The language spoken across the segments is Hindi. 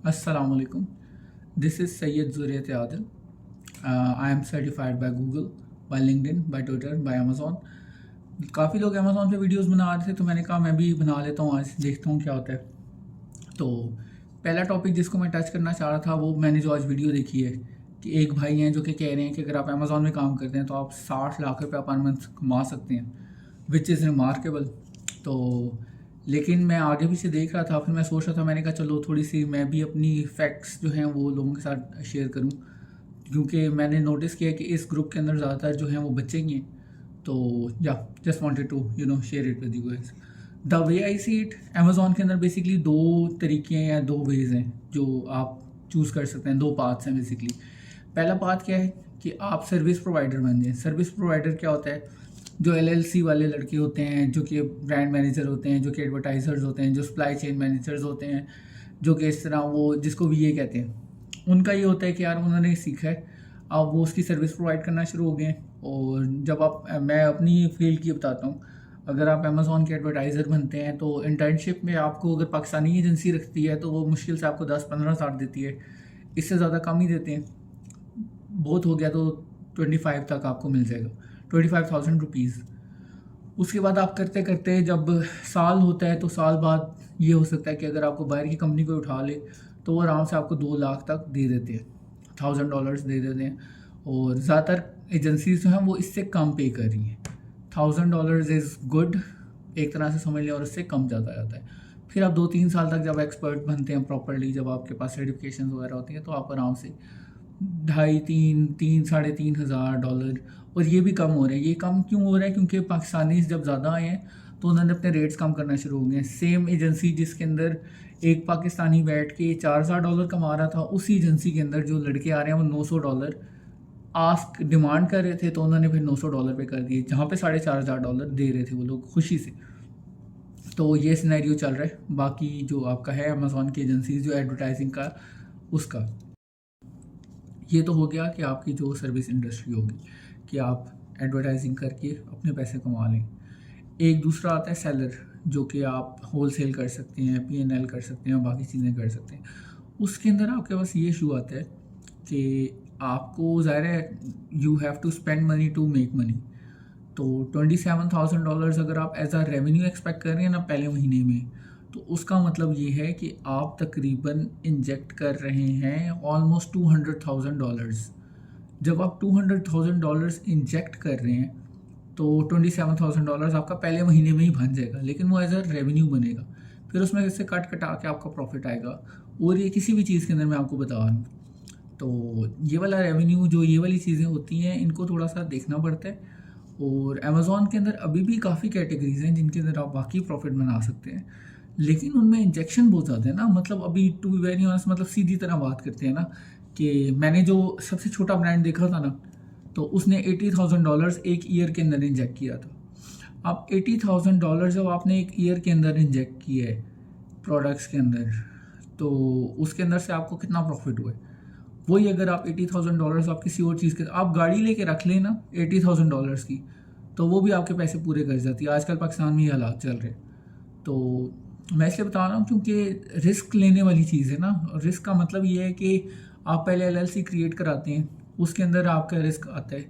Assalamu alaikum. This is Sayyid Zuriyat Adil. I am certified by Google, by LinkedIn, by Twitter, by Amazon. काफ़ी लोग अमेज़ॉन पे वीडियोस बना रहे थे तो मैंने कहा मैं भी बना लेता हूँ, आज देखता हूँ क्या होता है। तो पहला टॉपिक जिसको मैं टच करना चाह रहा था वो मैंने जो आज वीडियो देखी है कि एक भाई हैं जो कि कह रहे हैं कि अगर आप अमेज़ॉन में काम करते हैं तो आप 60 लाख रुपये पर मंथ कमा सकते हैं, विच इज़ रिमार्केबल। तो लेकिन मैं आगे भी से देख रहा था, फिर मैं सोच रहा था, मैंने कहा चलो थोड़ी सी मैं भी अपनी फैक्ट्स जो हैं वो लोगों के साथ शेयर करूं, क्योंकि मैंने नोटिस किया कि इस ग्रुप के अंदर ज़्यादातर जो हैं वो बच्चे ही हैं। तो I just wanted to share it with you guys. The way I see it, Amazon के अंदर बेसिकली दो तरीके हैं या दो वेज़ हैं जो आप चूज़ कर सकते हैं, दो पाथ्स हैं बेसिकली। पहला पाथ क्या है कि आप सर्विस प्रोवाइडर बन जाएं। सर्विस प्रोवाइडर क्या होता है? जो LLC वाले लड़के होते हैं, जो कि ब्रांड मैनेजर होते हैं, जो कि एडवर्टाइज़र्स होते हैं, जो सप्लाई चेन मैनेजर्स होते हैं, जो कि इस तरह वो जिसको VA कहते हैं, उनका ये होता है कि यार उन्होंने सीखा है, अब वो उसकी सर्विस प्रोवाइड करना शुरू हो गए हैं। और जब आप, मैं अपनी फील्ड की बताता हूँ, अगर आप अमेज़ॉन के एडवर्टाइज़र बनते हैं तो इंटर्नशिप में आपको अगर पाकिस्तानी एजेंसी रखती है तो वो मुश्किल से आपको 10-15 हज़ार देती है, इससे ज़्यादा कम ही देते हैं। बहुत हो गया तो 25 तक आपको मिल जाएगा, 25,000 रुपीज़। उसके बाद आप करते करते जब साल होता है तो साल बाद ये हो सकता है कि अगर आपको बाहर की कंपनी को उठा ले तो वो आराम से आपको 2 लाख तक दे देते हैं, $1,000 दे देते हैं। और ज़्यादातर एजेंसीज जो हैं वो इससे कम पे कर रही हैं। $1,000 इज़ गुड एक तरह से समझ लें, और उससे कम ज़्यादा जाता है। फिर आप 2-3 साल तक जब एक्सपर्ट बनते हैं प्रॉपरली, जब आपके पास सर्टिफिकेशन वगैरह होती हैं, तो आप आराम से 2,500-3,000-3,500 $3,500। और ये भी कम हो रहा है। ये कम क्यों हो रहा है? क्योंकि पाकिस्तानी जब ज़्यादा आए हैं तो उन्होंने अपने रेट्स कम करना शुरू हो गए हैं। सेम एजेंसी जिसके अंदर एक पाकिस्तानी बैठ के $4,000 कमा रहा था, उसी एजेंसी के अंदर जो लड़के आ रहे हैं वो $900 आस्क डिमांड कर रहे थे, तो उन्होंने फिर $900 पे कर दिए, जहाँ पे $4,500 दे रहे थे वो लोग खुशी से। तो ये सिनेरियो चल रहा है। बाकी जो आपका है अमेज़ॉन की एजेंसीज जो एडवर्टाइजिंग का, उसका ये तो हो गया कि आपकी जो सर्विस इंडस्ट्री होगी कि आप एडवर्टाइजिंग करके अपने पैसे कमा लें। एक दूसरा आता है सेलर, जो कि आप होल सेल कर सकते हैं, P&L कर सकते हैं, बाकी चीज़ें कर सकते हैं। उसके अंदर आपके पास ये इशू आता है कि आपको ज़ाहिर है you have to spend money to make money. तो $27,000 अगर आप एज आ रेवेन्यू एक्सपेक्ट कर रहे हैं ना पहले महीने में, तो उसका मतलब ये है कि आप तकरीबन इंजेक्ट कर रहे हैं ऑलमोस्ट $200,000। जब आप $200,000 इंजेक्ट कर रहे हैं तो $27,000 आपका पहले महीने में ही बन जाएगा, लेकिन वो एज अ रेवेन्यू बनेगा। फिर उसमें से कट कटा के आपका प्रॉफिट आएगा। और ये किसी भी चीज़ के अंदर मैं आपको बता रहा हूँ, तो ये वाला रेवेन्यू, जो ये वाली चीज़ें होती हैं, इनको थोड़ा सा देखना पड़ता है। और अमेज़ॉन के अंदर अभी भी काफ़ी कैटेगरीज हैं जिनके अंदर आप वाकई प्रॉफिट बना सकते हैं, लेकिन उनमें इंजेक्शन बहुत ज़्यादा है ना। मतलब अभी टू बी वेरी ऑनेस्ट, मतलब सीधी तरह बात करते हैं ना, कि मैंने जो सबसे छोटा ब्रांड देखा था ना, तो उसने $80,000 एक ईयर के अंदर इंजेक्ट किया था। अब $80,000 जब आपने एक ईयर के अंदर इंजेक्ट किया है प्रोडक्ट्स के अंदर, तो उसके अंदर से आपको कितना प्रॉफिट हुआ है? वही अगर आप $80,000 आप किसी और चीज़ के, आप गाड़ी लेके रख लें ना $80,000 की, तो वो भी आपके पैसे पूरे कर जाती है। आजकल पाकिस्तान में ये हालात चल रहे हैं। तो मैं इसलिए बता रहा हूँ क्योंकि रिस्क लेने वाली चीज़ है ना। रिस्क का मतलब ये है कि आप पहले LLC क्रिएट कराते हैं, उसके अंदर आपका रिस्क आता है।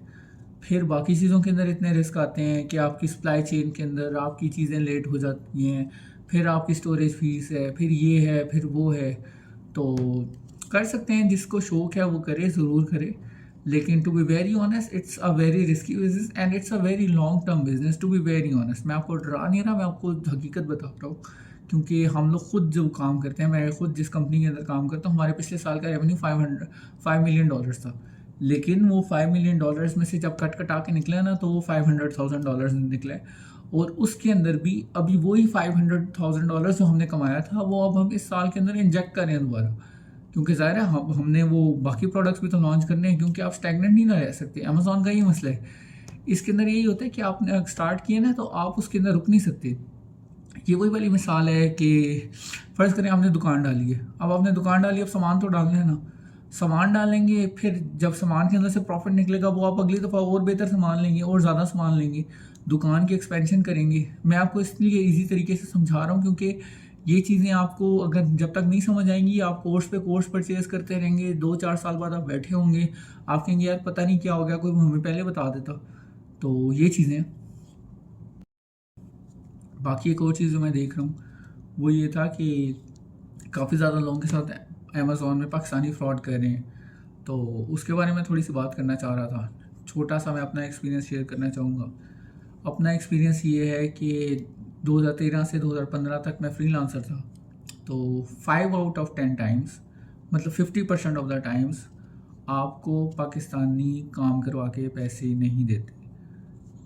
फिर बाकी चीज़ों के अंदर इतने रिस्क आते हैं कि आपकी सप्लाई चेन के अंदर आपकी चीज़ें लेट हो जाती हैं, फिर आपकी स्टोरेज फीस है, फिर ये है, फिर वो है। तो कर सकते हैं, जिसको शौक है वो करे, ज़रूर करे, लेकिन to be very honest it's a very risky business and it's a very long term business. To be very honest, मैं आपको डरा नहीं रहा, मैं आपको हकीकत बता रहा हूँ, क्योंकि हम लोग खुद जो काम करते हैं, मैं खुद जिस कंपनी के अंदर काम करता हूँ, हमारे पिछले साल का रेवेन्यू $5 मिलियन था। लेकिन वो $5 मिलियन में से जब कट कटा के निकला ना, तो वो $500,000 निकला है। और उसके अंदर भी अभी वही $500,000 जो हमने कमाया था, वो अब हम इस साल के अंदर इंजेक्ट करें दोबारा, क्योंकि ज़ाहिर है हमने वो बाकी प्रोडक्ट्स भी तो लॉन्च करने हैं, क्योंकि आप स्टैगनेंट नहीं ना रह सकते। अमेज़ॉन का ही मसला है, इसके अंदर यही होता है कि आपने स्टार्ट किया ना, तो आप उसके अंदर रुक नहीं सकते। ये वही वाली मिसाल है कि फ़र्ज़ करें आपने दुकान डाली है, अब आपने दुकान डाली, अब सामान तो डालना है ना। सामान डालेंगे, फिर जब सामान के अंदर से प्रॉफिट निकलेगा, वो आप अगली दफ़ा और बेहतर सामान लेंगे और ज़्यादा सामान लेंगे, दुकान की एक्सपेंशन करेंगे। मैं आपको इसलिए इजी तरीके से समझा रहा हूँ क्योंकि ये चीज़ें आपको अगर जब तक नहीं समझ आएंगी, आप कोर्स पे कोर्स परचेज करते रहेंगे, 2-4 साल बाद आप बैठे होंगे, आप कहेंगे यार पता नहीं क्या हो गया, कोई हमें पहले बता देता। तो ये चीज़ें हैं। बाकी एक और चीज़ जो मैं देख रहा हूँ वो ये था कि काफ़ी ज़्यादा लोगों के साथ अमेज़ॉन में पाकिस्तानी फ्रॉड कर रहे हैं, तो उसके बारे में थोड़ी सी बात करना चाह रहा था। छोटा सा मैं अपना एक्सपीरियंस शेयर करना चाहूँगा। अपना एक्सपीरियंस ये है कि 2013 से 2015 तक मैं फ्रीलांसर था। तो 5 आउट ऑफ 10 टाइम्स, मतलब 50% ऑफ द टाइम्स आपको पाकिस्तानी काम करवा के पैसे नहीं देते।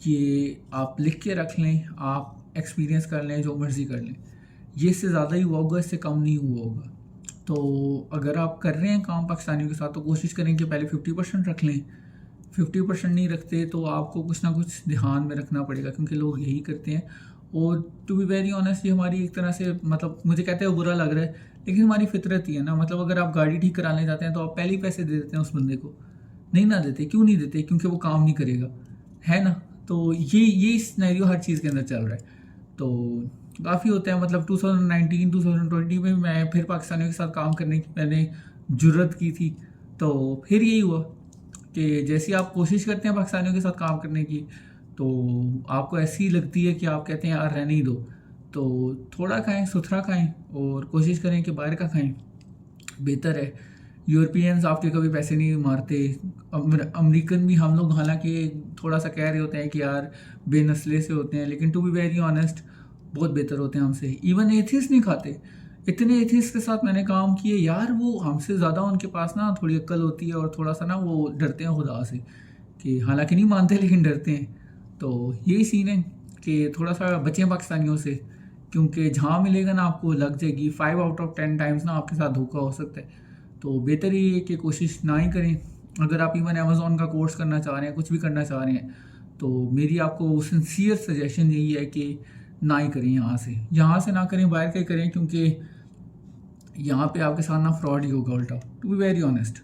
ये आप लिख के रख लें, आप एक्सपीरियंस कर लें, जो मर्ज़ी कर लें, ये इससे ज़्यादा ही हुआ होगा, इससे कम नहीं हुआ होगा। तो अगर आप कर रहे हैं काम पाकिस्तानियों के साथ तो कोशिश करें कि पहले 50% रख लें। 50% नहीं रखते तो आपको कुछ ना कुछ ध्यान में रखना पड़ेगा, क्योंकि लोग यही करते हैं। और टू बी वेरी ऑनेस्ट, ये हमारी एक तरह से, मतलब मुझे कहते हैं बुरा लग रहा है, लेकिन हमारी फितरत ही है ना। मतलब अगर आप गाड़ी ठीक कराने जाते हैं तो आप पहले ही पैसे दे देते हैं उस बंदे को, नहीं ना देते? क्यों नहीं देते? क्योंकि वो काम नहीं करेगा, है ना। तो ये सिनेरियो हर चीज़ के अंदर चल रहा है। तो काफ़ी होते हैं, मतलब 2019-2020 में मैं फिर पाकिस्तानियों के साथ काम करने की मैंने जुर्रत की थी। तो फिर यही हुआ कि जैसे आप कोशिश करते हैं पाकिस्तानियों के साथ काम करने की, तो आपको ऐसी लगती है कि आप कहते हैं यार रहने ही दो। तो थोड़ा खाएं, सुथरा खाएं, और कोशिश करें कि बाहर का खाएं, बेहतर है। यूरोपियंस आपके कभी पैसे नहीं मारते। अमेरिकन भी, हम लोग हालांकि थोड़ा सा कह रहे होते हैं कि यार बेनस्ले से होते हैं, लेकिन टू बी वेरी ऑनेस्ट बहुत बेहतर होते हैं हमसे। इवन एथिस्ट नहीं खाते। इतने एथिस्ट के साथ मैंने काम किए यार, वो हमसे ज़्यादा, उनके पास ना थोड़ी अक्ल होती है, और थोड़ा सा ना वो डरते हैं खुदा से, कि हालांकि नहीं मानते लेकिन डरते हैं। तो यही सीन है कि थोड़ा सा बचें पाकिस्तानियों से, क्योंकि जहाँ मिलेगा ना आपको लग जाएगी। 5 आउट ऑफ 10 टाइम्स ना आपके साथ धोखा हो सकता है। तो बेहतर ये है कि कोशिश ना ही करें। अगर आप इवन अमेज़ॉन का कोर्स करना चाह रहे हैं, कुछ भी करना चाह रहे हैं, तो मेरी आपको सिंसियर सजेशन यही है कि ना ही करें। यहाँ से ना करें, बाहर के करें, क्योंकि यहाँ पे आपके साथ ना फ्रॉड ही होगा उल्टा, टू बी वेरी ऑनेस्ट।